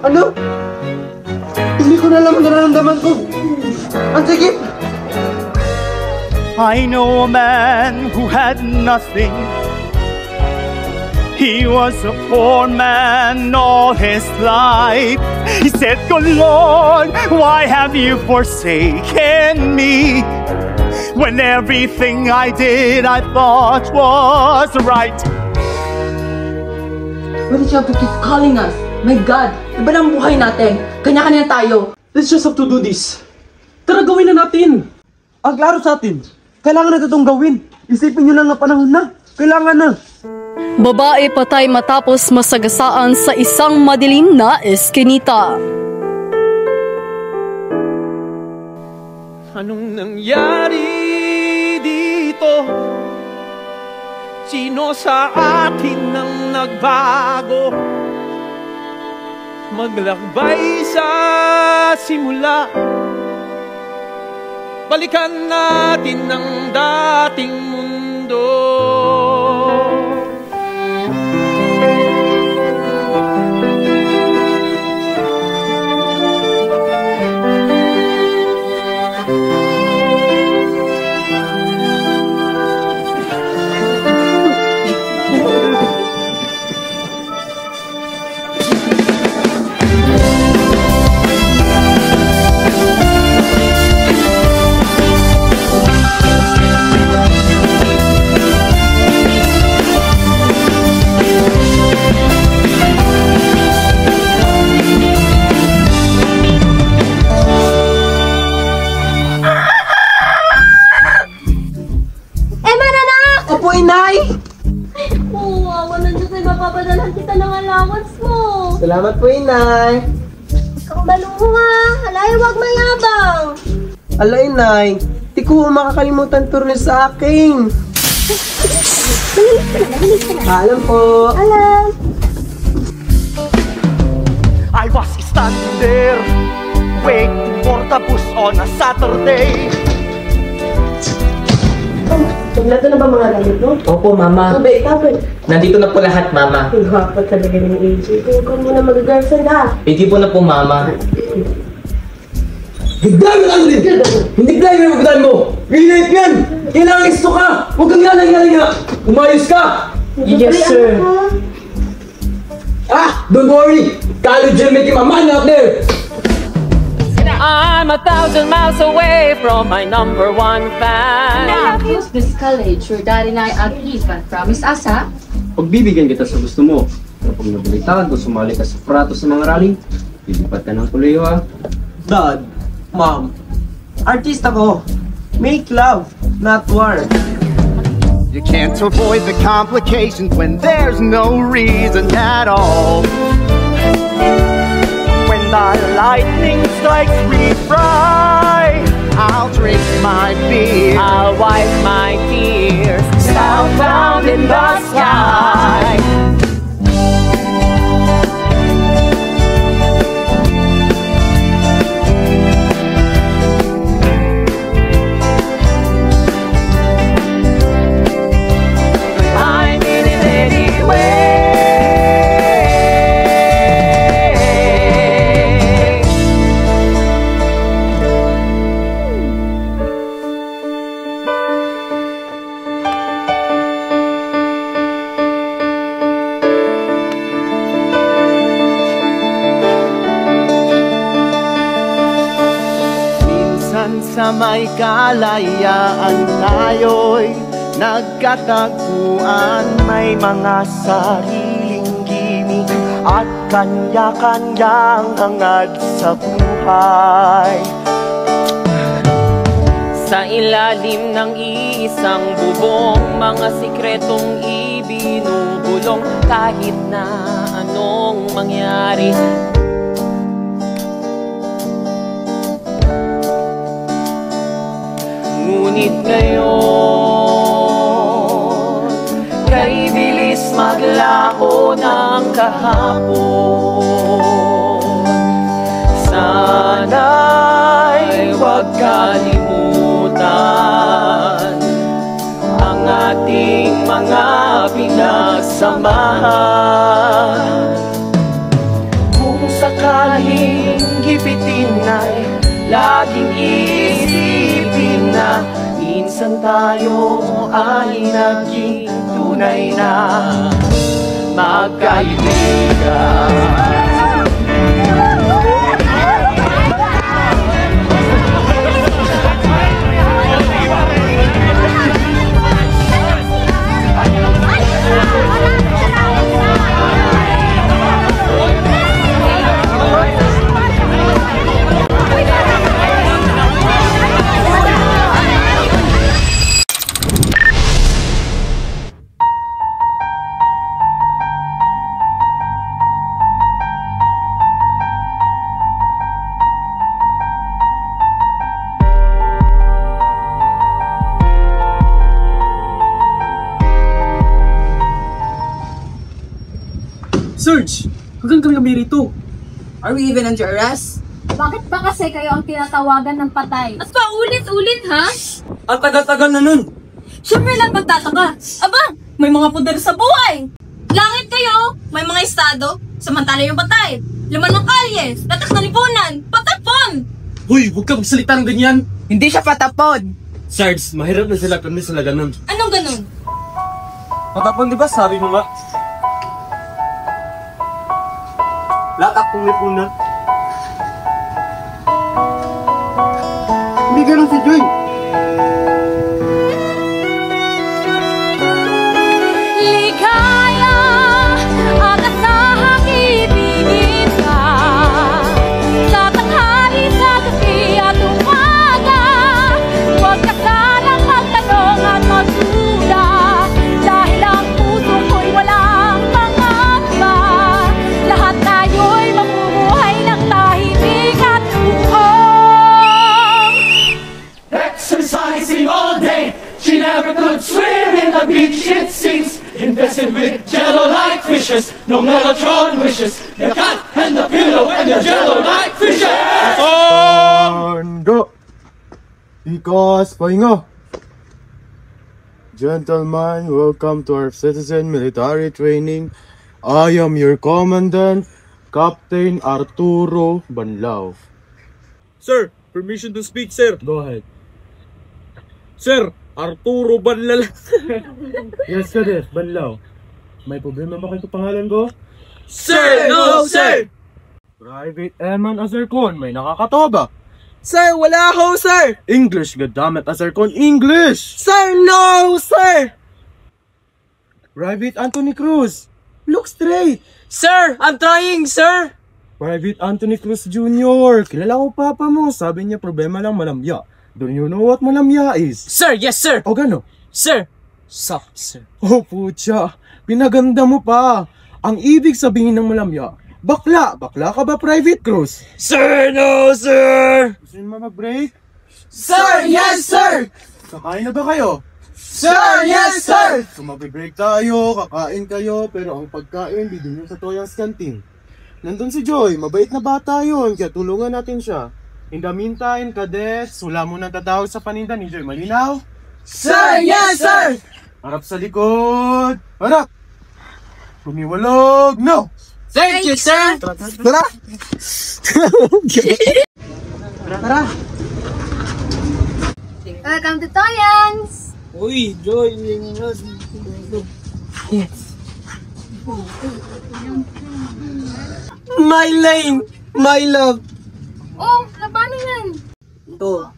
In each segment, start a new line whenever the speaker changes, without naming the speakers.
Ano? Hindi ko na alam ang nararamdaman ko. Ang sakit!
I know a man who had nothing. He was a poor man all his life. He said, "Good Lord, why have you forsaken me? When everything I did I thought was right."
Why did you have to keep calling us? My God, iba na ang buhay natin. Kanya-kanya tayo.
Let's just have to do this. Tara, gawin na natin. Ang klaro sa atin. Kailangan na itong gawin. Isipin nyo lang na panahon na. Kailangan na.
Babae patay matapos masagasaan sa isang madilim na eskinita.
Anong nangyari dito? Sino sa atin ang nagbago? Maglakbay sa simula. Balikan natin ang dating mundo.
ganda ng allowance mo.
Salamat po, Inay.
Ikaw malunga. Alay, wag mayabang.
Ala, Inay. Di ko makakalimutan turno sa akin. Alam po.
Alam.
I was standing there, waiting for the bus on a Saturday.
Naglato na ba mga gamit mo?
Opo, Mama.
Sabay, tapos.
Nandito na po lahat, Mama.
Ang hapot talaga ng AJ. Huwag ka muna mag-girlfriend ha.
Hindi po na po, Mama.
Higdan mo lang rin! Hindi kaya yung magdaan mo! Pilit yan! Kailangan isto ka! Huwag kang yalang-yalang nga! Umayos ka!
Yes, sir.
Ah! Don't worry! College will make him a man out there!
I'm 1,000 miles away from my number one fan.
Use this college, your daddy and I ag-ipan. Promise us, ha?
Pagbibigyan kita sa gusto mo. Kapag nabalitaan ko, sumali ka sa prato sa mga rally, lilipat ka ng kuleyo ha. Dad, Mom, artista ko. Make love, not war.
You can't avoid the complications when there's no reason at all. When the lightning strikes me fry, I'll drink my beer,
I'll wipe my tears, southbound in the sky. I'm in it anyway.
Sa may kalayaan tayo'y nagkatagpuan. May mga sariling gimik at kanya-kanyang hangad sa buhay.
Sa ilalim ng iisang bubong, mga sikretong ibinubulong. Kahit na anong mangyari, ngunit ngayon, kay bilis maglaho ng kahapon. Sana'y huwag kalimutan ang ating mga pinagsamahan. Kung sakaling gipitin ay laging isipin na minsan tayo ay naging tunay na magkaibigan.
Serge! Hanggang kami rito.
Are we even under arrest?
Bakit ba kasi kayo ang tinatawagan ng patay?
At paulit-ulit, ha?
Ang tagal-tagal na nun.
Siyempre lang magtataka. Aba, may mga poder sa buhay. Langit kayo, may mga estado, samantala yung patay. Laman ng kalye, tatak na lipunan, patapon!
Hoy, huwag ka magsalita ng ganyan.
Hindi siya patapon.
Sarge, mahirap na sila kami sila ganun.
Anong ganun?
Patapon, di ba? Sabi mo nga. Latak kong lipunan. Hindi ganun si Joy.
Ligaya ang asahang ibigin ka sa tanghali, sa gabi at umaga. Huwag ka sanang magtanong at magduda, dahil ang puso ko'y walang pangamba.
sightseeing all day. She never could swim in the beach, it seems. Invested with jello like fishes, no Mellotron wishes. The cat and the pillow and the jello like fishes.
And go! Because, pahinga! Gentlemen, welcome to our citizen military training. I am your commandant, Captain Arturo Banlao.
Sir, permission to speak, sir.
Go ahead.
Sir, Arturo Banlal.
Yes, sir, Banlao. May problema ba kayo sa pangalan ko?
Sir, no, sir.
Private Eman Azarcon, may nakakatoba.
Sir, wala ho, sir!
English, goddammit, Azarcon, English!
Sir, no, sir!
Private Anthony Cruz, look straight!
Sir, I'm trying, sir!
Private Anthony Cruz Jr., kilala ko papa mo, sabi niya problema lang malamya. Do you know what malamya is?
Sir, yes, sir!
O gano?
Sir! Sup, sir?
Oh, putya, pinaganda mo pa. Ang ibig sabihin ng malamya, bakla. Bakla ka ba, Private Cruz?
Sir, no, sir!
Gusto niyo mag-break?
Sir, yes, sir!
Kakain na ba kayo?
Sir, yes, sir!
So mag-break tayo, kakain kayo, pero ang pagkain, bibili nyo sa Toyang's Canteen. Nandun si Joy, mabait na bata yun, kaya tulungan natin siya. In the meantime, Kadets, wala mo nang tatawag sa paninda ni Joy. Malinaw?
Sir, yes, sir!
Harap sa likod! Harap! Kumiwalog! No!
Thank you, sir!
Tara!
Tara!
Welcome to Toyans!
Uy, Joy! My lane! My love!
Oh, paano yan?
Ito,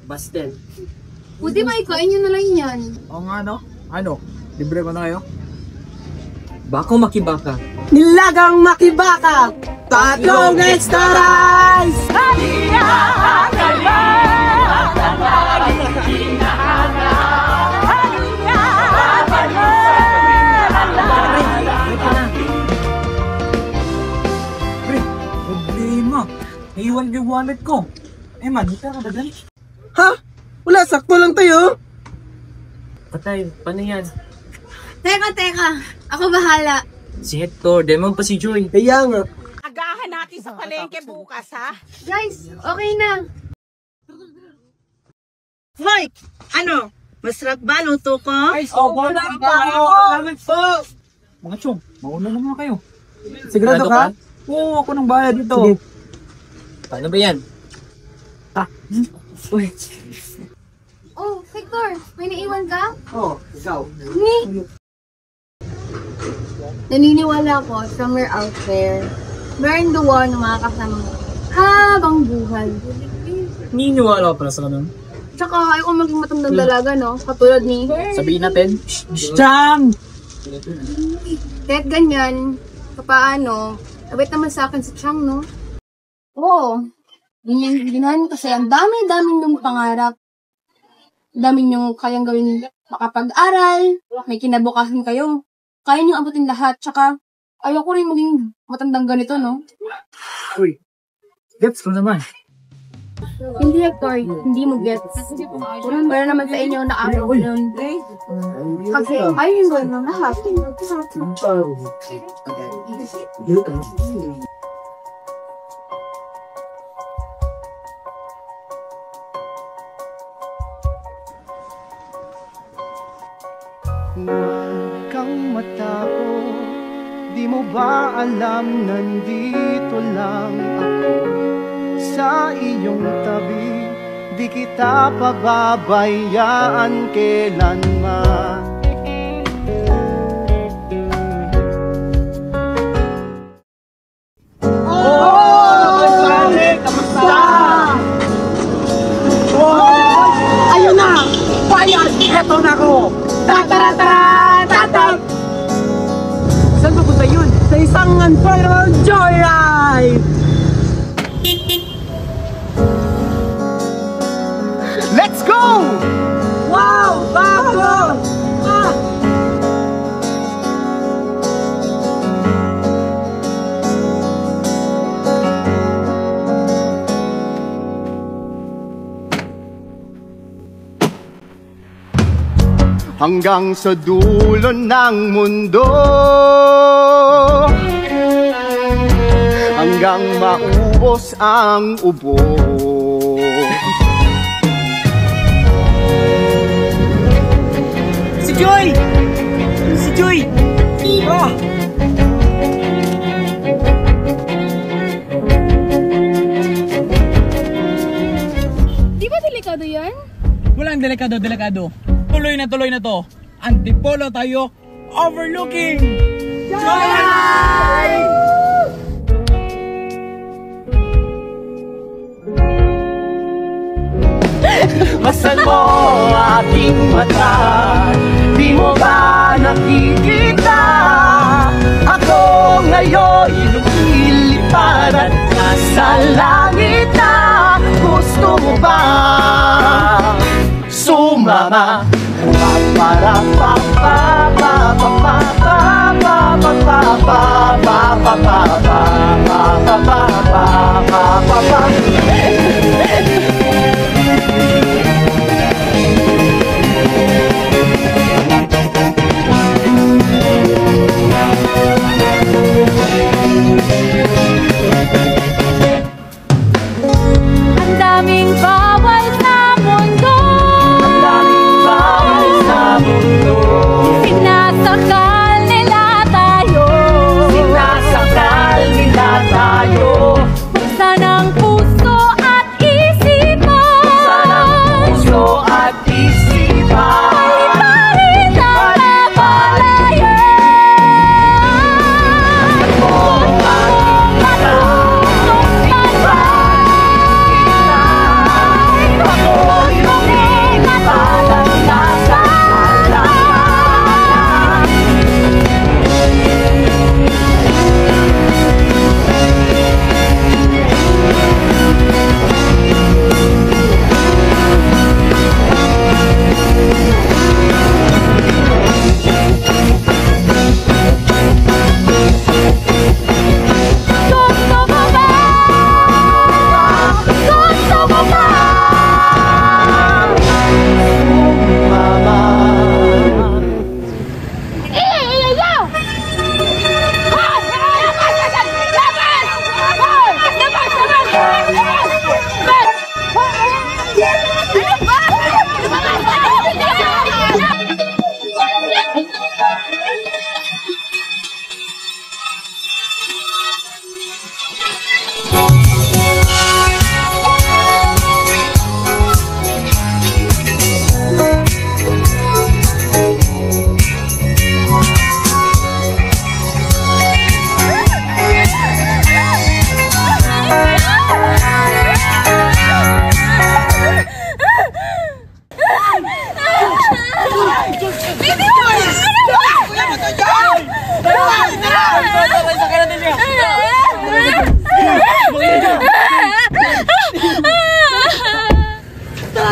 Bastel.
Pwede ba ikain nyo na lang yan?
Oo nga, no? Ano? Libre ba na kayo? Bako makibaka. Nilagang makibaka! Tatlong extra rice!
Problema. Naiwan yung wallet ko. Eh man, hindi ka kadaglan.
Ha? Wala, sakto lang tayo.
Patay, paano yan?
Teka. Ako bahala.
Si Hector, demon pa si Joy.
Kaya nga.
Agahan natin sa palengke bukas, ha?
Guys, okay na.
Hoy! Ano? Masarap ba luto ko?
Wala pa ako. Lamig po.
Mga chong, mauna naman kayo.
Sigurado ka?
Oo, ako nang bayad dito.
Sige.
Paano ba yan? Uy.
Oh, Victor, may naiwan ka?
Oo, ikaw.
Ni? Naniniwala ko, somewhere out there, meron doon ng mga kasama mo habang buhay.
Niniwala ko pala sa ganun.
Tsaka ayoko maging matandang dalaga, no? Katulad ni...
Sabihin natin, Chang!
Kahit ganyan, papaano, abit naman sa akin si Chang, no? Oo. Ganyan kasi ang dami-dami niyong pangarap. Dami niyong kayang gawin makapag-aral, may kinabukasan kayo. Kaya niyong abutin lahat, tsaka ayoko rin maging matandang ganito, no?
Uy, gets ko naman.
Hindi, Hector. Hindi mo gets. Pero naman sa inyo, naaraw ko yun. Kasi ayun ko ng lahat.
Huwag kang matakot, di mo ba alam nandito lang ako sa iyong tabi, di kita pababayaan kailanman.
Ayun na! Bayad! Eto na ko! Tataratatatat! Saan mapunta yun? Sa isang unparalleled joyride! Let's go! Wow! Bago! Ah!
hanggang sa dulo ng mundo, hanggang maubos ang ubo.
Si Joy! Si Joy! Ah!
Di ba delikado yan?
Walang delikado. Tuloy na to. Antipolo tayo, overlooking! Joyride!
Masan mo aking mata, di mo ba nakikita? Ako ngayon lumilipad at nasa langit na. Gusto mo ba sumama? Para pa pa pa pa pa pa pa pa pa pa pa pa pa pa.
Ang daming bawal sa mundo, sinasakal nila tayo, buksan ang puso at isipan, paliparin ang napalayan.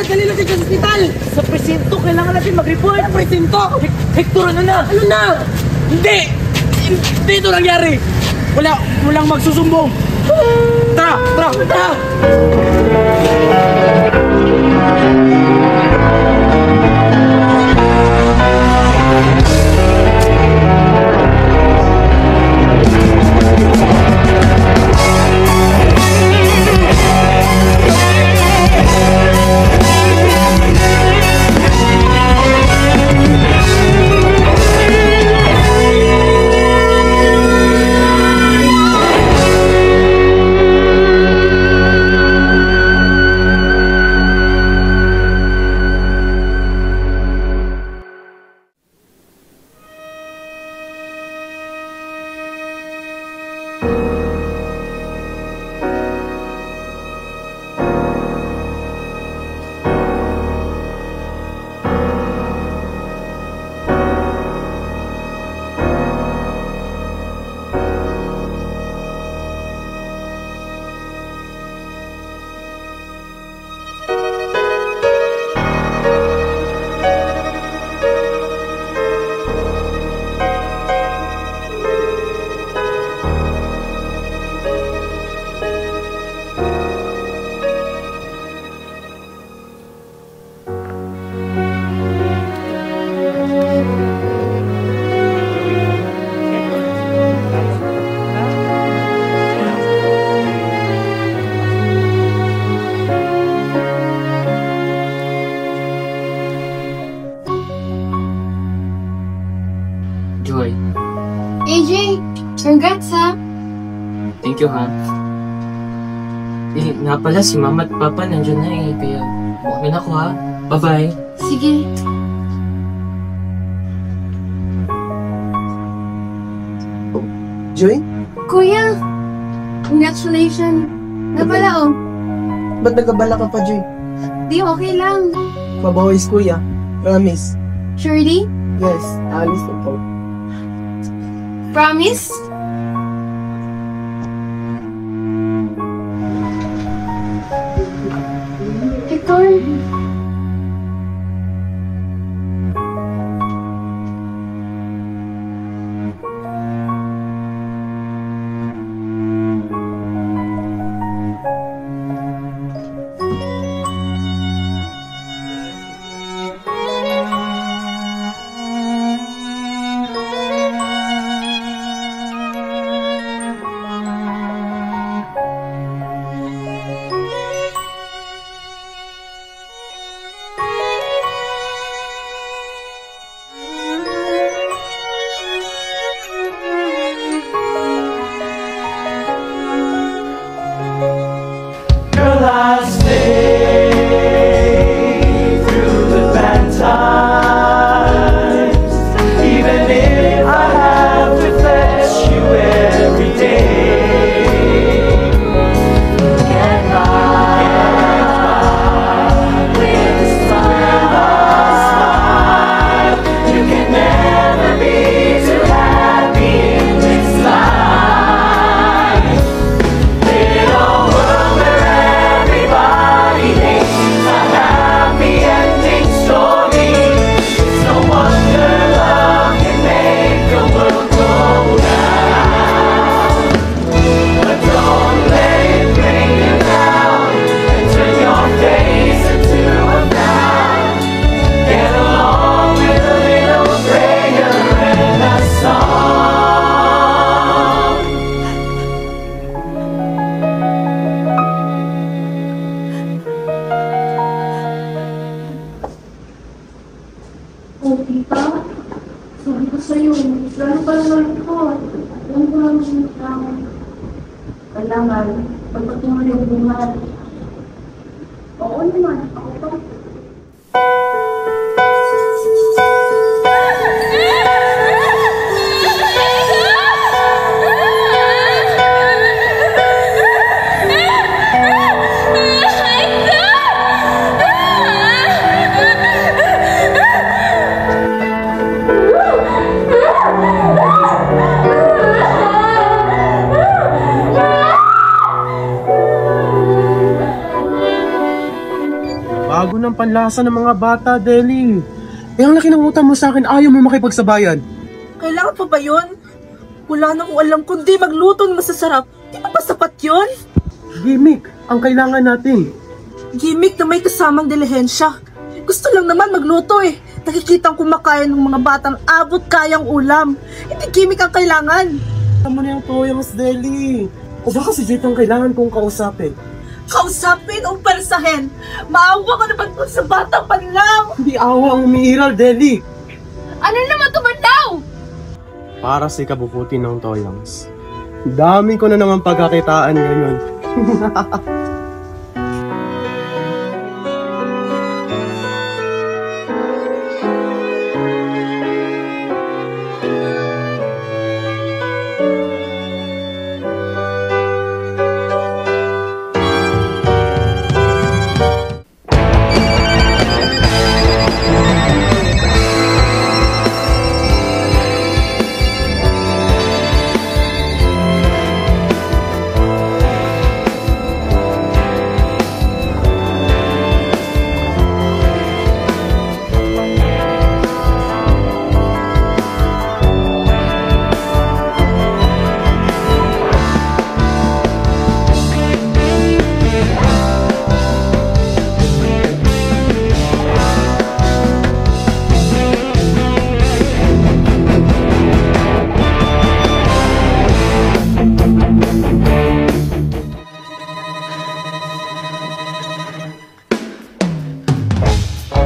Dali natin sa hospital! Sa presinto, kailangan natin mag-report! Sa presinto? Hector, ano na? Ano na? Hindi! Hindi ito nangyari! Walang magsusumbong! Tara!
TJ, congrats ha.
Thank you, ha. Eh, nga pala, si Mama at Papa nandiyan na eh. Kaya, okay na ako, ha. Bye-bye.
Sige.
Joy?
Kuya, congratulations. Nga pala oh.
Ba't nagabala ka pa, Joy?
Di, okay lang.
Mabawis, kuya. Promise.
Surely?
Yes, alis na po.
Promise? Hector?
Girl, I stay through the bad times, even if I have to fetch you every day. Get by with a smile. You can never be too happy in this life. Little world where everybody hates a happy ending story. It's no wonder love can make the world go round. But don't let it bring you down and turn your face into a frown. Get along with a little prayer and a song.
Oh, tita. Sabi ko sa'yo, lalo pa naman ko. Alam ko lang sinutang. Kailangan, pagpatungan yung bungan. Oo naman, ako pa.
Bago ng panlasa ng mga bata, Deli. Eh, ang laki ng utang mo sa akin, ayaw mo makipagsabayan.
Kailangan pa ba yun? Wala na akong alam kundi magluto ng masasarap. Di ba sapat yun?
Gimmick, ang kailangan natin.
Gimmick na may kasamang dilihensya. Gusto lang naman magluto eh. Nakikitang kumakain ng mga batang abot kayang ulam. Hindi gimmick ang kailangan.
Alam mo na yung toyos, Deli. O baka si Jake ang kailangan kong kausapin.
Kausapin o persahin? Maawa ka naman po sa batang panlang.
Hindi awa ang umiiral, Deli.
Ano naman tumandaw?
Para sa ikabubuti ng Toyangs. Dami ko na naman pagkakitaan ngayon.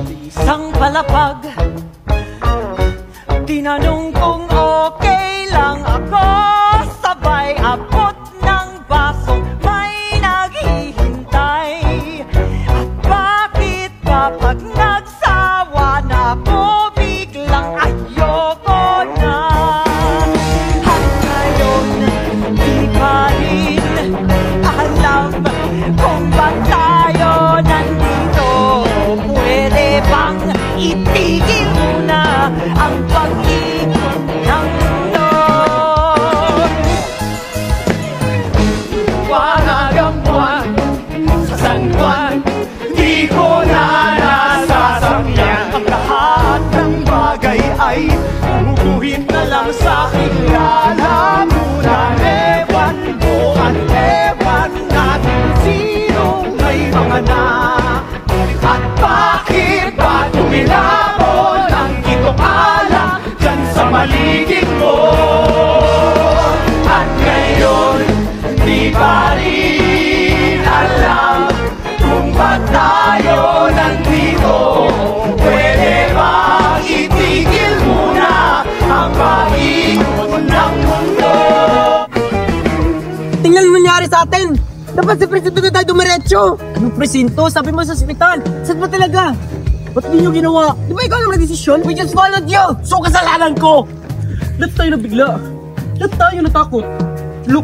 Isang palapag, tinanong kung okay lang ako.
itigil mo na ang pag-ikot ng mundo.
Liwanag ang buwan sa San Juan, di ko na nasasakyan.
Ang lahat ng bagay ay gumuguhit na lang sa aking lalamunan. Ewan ko at ewan natin sinong may mga anak. At bakit ba tumilapon ang itong alak dyan sa paligid mo? At ngayon, di pa rin alam kung ba't tayo nandito. Pwede bang itigil muna ang paikot ng mundo?
Tingnan mo nangyari sa atin! Dapat sa presinto na tayo dumiretso! Anong presinto? Sabi mo sa ospital! Saan ba talaga? Ba't hindi nyo ginawa? Di ba ikaw lang na-desisyon? We just followed you! So kasalanan ko! Lahat tayo nabigla! Lahat tayo natakot! Look!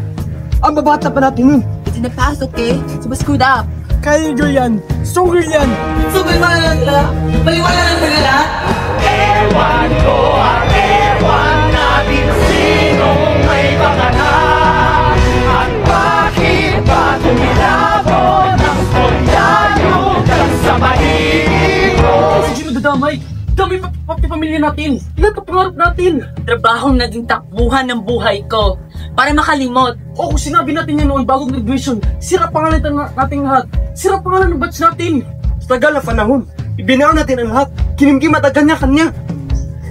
Ang babata pa natin nun!
It's in the past, okay? So ba screwed up?
Kaya nyo yan! So girl yan! So baliwala lang nila! Baliwala lang nila!
Ewan ko at ewan natin sinong may pangalan. At bakit ba tumilapon ang storyayo dyan sa paligid mo?
Sino dadamay? Dami pa pamilya natin! Ilan pa pangarap natin!
Trabahong naging takbuhan ng buhay ko para makalimot.
O kung sinabi natin yan noon bagong graduation, sira pangalan natin lahat. Sira pangalan ng batch natin. Sa tagal na panahon, ibinaw natin ang lahat. Kinimkim at kanya-kanya.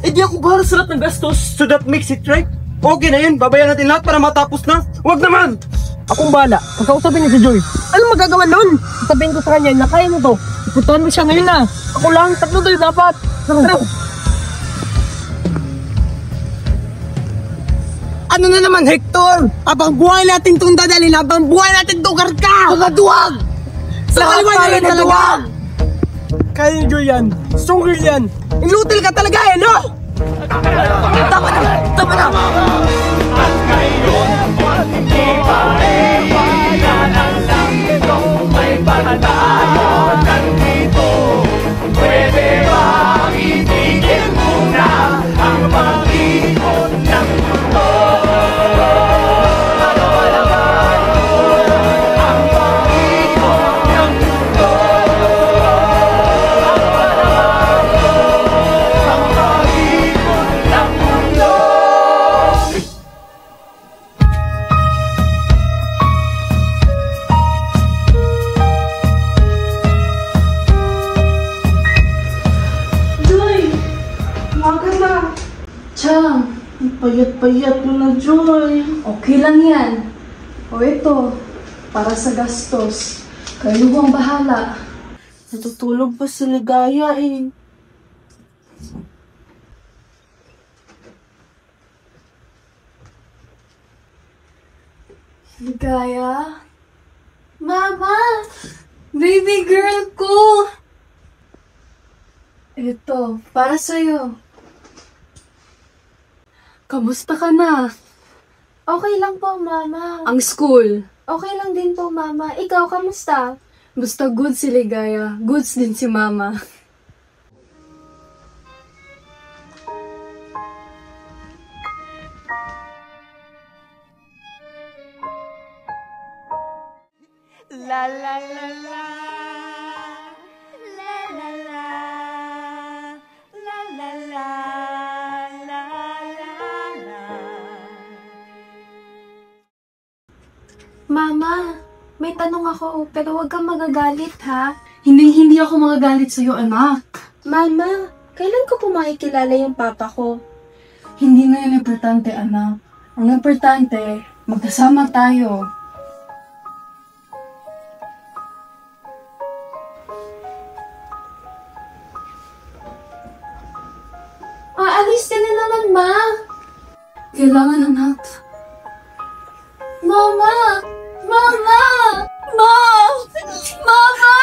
Eh di ako bahala sa lahat ng gastos, so that makes it right. Okay na yun, babayan natin lahat para matapos na. Huwag naman! Akong bahala, pagkausapin niya si Joy. Anong magagawa nun? Sabihin ko sa kanya na kaya mo to. Iputuhan mo siya ngayon na. Ako lang, tatlo tayo dapat. Tara. Ano na naman, Hector? Habang buhay natin itong dadalhin, habang buhay natin itong karka! Mga duwag! Sa kaliwanag na duwag! Kaya ni Joy yan. Stronger yan. Inutil ka talaga eh, no? Tama na! Tama na!
At ngayon, hindi pa ewan ang langito. May panatayo nandito. Pwede bang itigil muna ang pag-ikot ng mundo?
Chang,
Payat-payat mo na, Joy.
okay lang yan. O ito, para sa gastos. Kayo ang bahala.
Natutulog pa si Ligaya eh.
Ligaya? Mama! Baby girl ko! Ito, para sa'yo.
Kamusta ka na?
Okay lang po, Mama.
Ang school?
Okay lang din po, Mama. Ikaw, kamusta?
Basta good si Ligaya. Goods din si Mama.
La la la la. La la la. La la la. La la la.
Mama, may tanong ako, pero huwag kang magagalit, ha?
Hindi ako magagalit sa'yo, anak.
Mama, kailan ko po makikilala yung papa ko?
Hindi na yun importante, anak. Ang importante, magkasama tayo.
Aalis ka na naman, Ma!
Kailangan, anak.
Mama! Mama! Ma! Mama!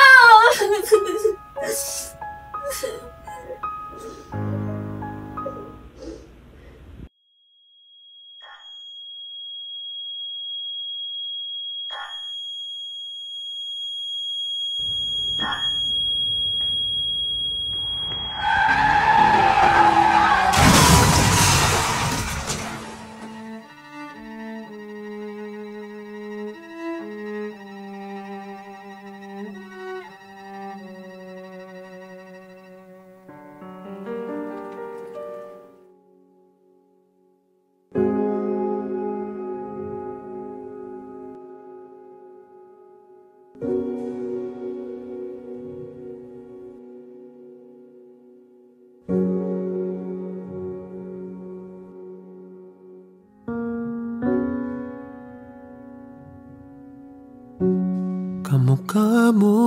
Kamukha mo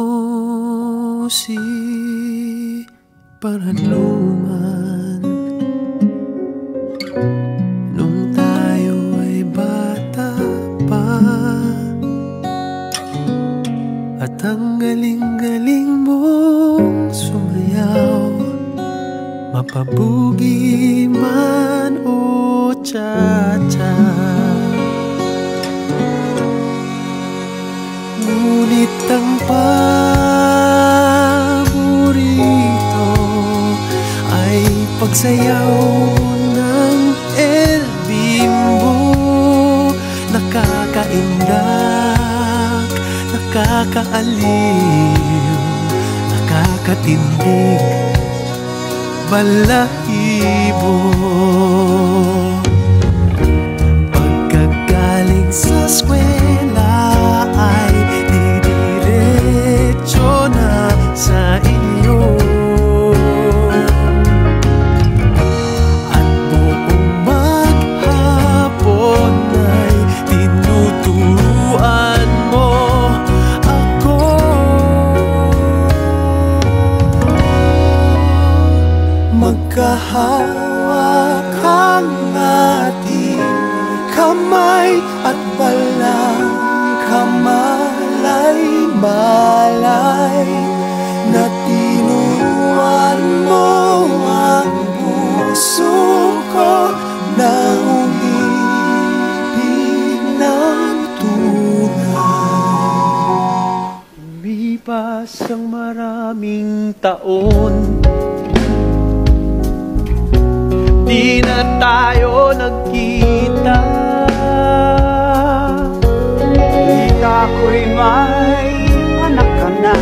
si Paranluman nung tayo ay bata pa, at ang galing-galing mong sumayaw, mapabugi man o cha-cha. Ngunit ang paborito ay pagsayaw ng El Bimbo. Nakakaindak, nakakaaliw, nakakatindig, balahibo. Pagkagaling sa eskwela ay didiretso na sa inyo, at buong maghapon ay tinuturuan mo ako. Magkahawak ang ating kamay at balang kamalay-malay na tinuruan mo ang puso ko na umibig ng tunay. Lumipas ang maraming taon, di na tayo nagkita. Ako'y may anak ka na,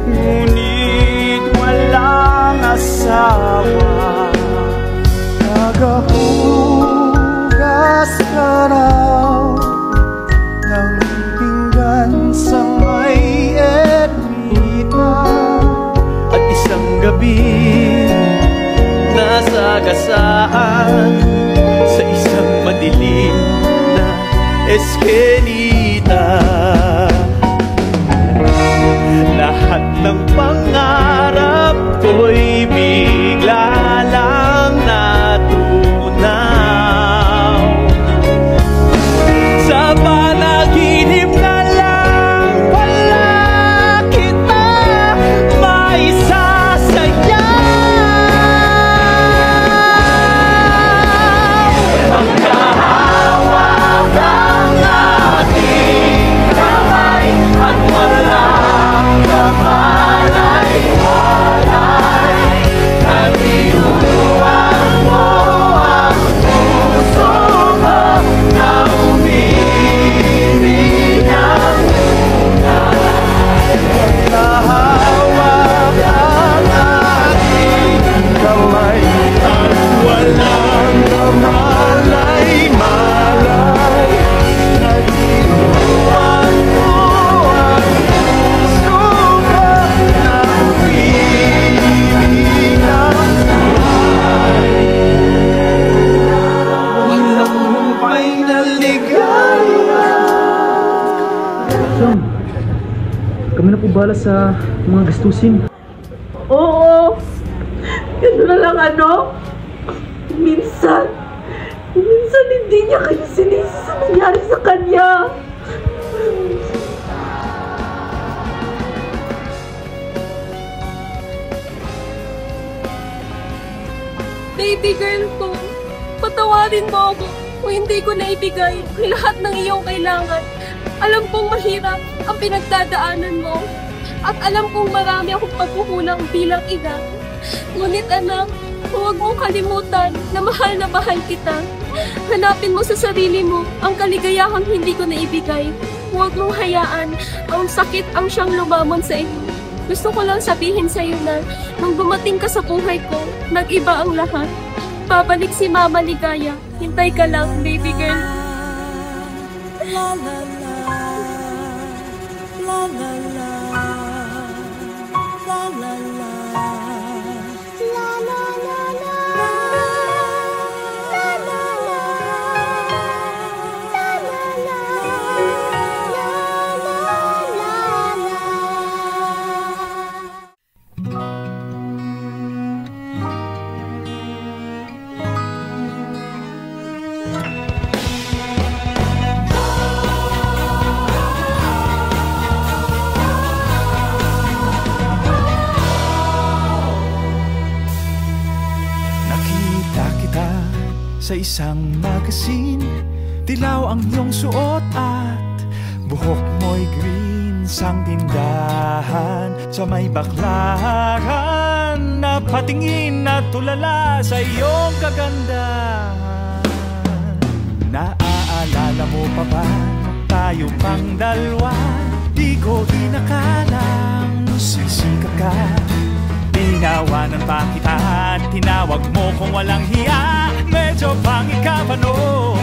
ngunit walang asawa. Nagahugas ka raw ng pinggan sa may ermita, at isang gabi nasagasaan sa isang madilim na eskenita. Lahat ng pangarap ko'y bigla lang natunaw. Sa panaginip na lang wala kita maisasayaw. Magkahawak ang ating kamay at walang kamalay-malay na tinuruan mo ang puso ko na umibig ng tunay. Magkahawak ang ating kamay at walang kamalay-malay na tinuruan mo ang puso ko na umibig ng tunay. Walang humpay na ligaya.
Siyang, kami na po bala sa mga gastusin.
Oo, yun na lang minsan hindi niya kayo sinisi sa nangyari sa kanya.
Baby girl ko, patawarin mo ako kung hindi ko naibigay ang lahat ng iyong kailangan. Alam kong mahirap ang pinagdadaanan mo at alam kong marami akong pagkukulang bilang ina. Ngunit anak, huwag mong kalimutan na mahal kita. Hanapin mo sa sarili mo ang kaligayahang hindi ko naibigay. Huwag mong hayaan ang sakit ang siyang lumamon sa iyo. Gusto ko lang sabihin sa iyo na nung dumating ka sa buhay ko, nag-iba ang lahat. Babalik si Mama Ligaya. Hintay ka lang, baby girl.
La la la, la la la, la la la, la.
Nakita kita sa isang magazine, dilaw ang iyong suot at buhok mo'y green. Sang tindahan sa may baklaran, napatingin at tulala sa iyong kagandahan. Naaalala mo pa ba tayo pang dalawa? Di ko inakalang sisikap ka. Tinawanan pa kita, tinawag mo kung walang hiya. Medyo pangit ka pa noon.